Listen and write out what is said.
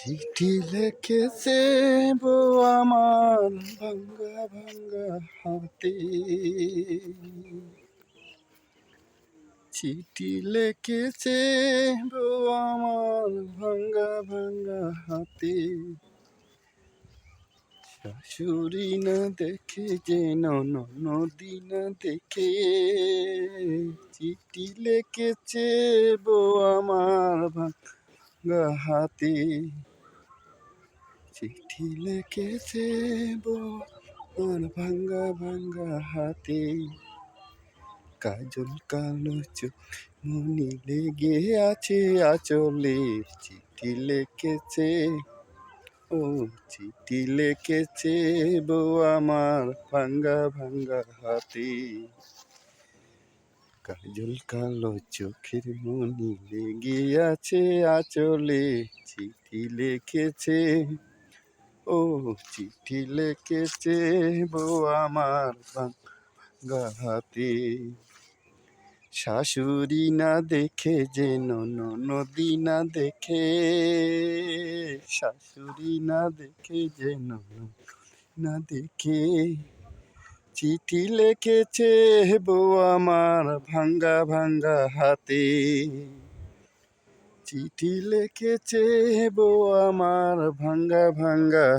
চিঠি লিখেছে বউ আমার ভাঙ্গা ভাঙ্গা হাতে। চিঠি লিখেছে বউ আমার ভাঙ্গা ভাঙ্গা হাতে। শাশুড়ি না দেখে যেন নদী না দেখে। চিঠি লিখেছে বউ আমার ভাঙ্গা হাতে। চিঠি লিখেছে বউ আমার ভাঙ্গা ভাঙ্গা হাতে। কাজল কালো চোখ মনি লেগে আছে আঁচলে। চিঠি লিখেছে ও চিঠি লিখেছে বউ আমার ভাঙ্গা ভাঙ্গা হাতে। কাজল কালো চোখের মনি লেগে আছে আঁচলে। চিঠি লিখেছে ও চিঠি লিখেছে বউ আমার ভাঙ্গা হাতে। শাশুড়ি না দেখে যেন নদী না দেখে। শাশুড়ি না দেখে যেন না দেখে। চিঠি লিখেছে বউ আমার ভাঙ্গা ভাঙ্গা হাতে। চিঠি লিখেছে বউ আমার ভাঙ্গা ভাঙ্গা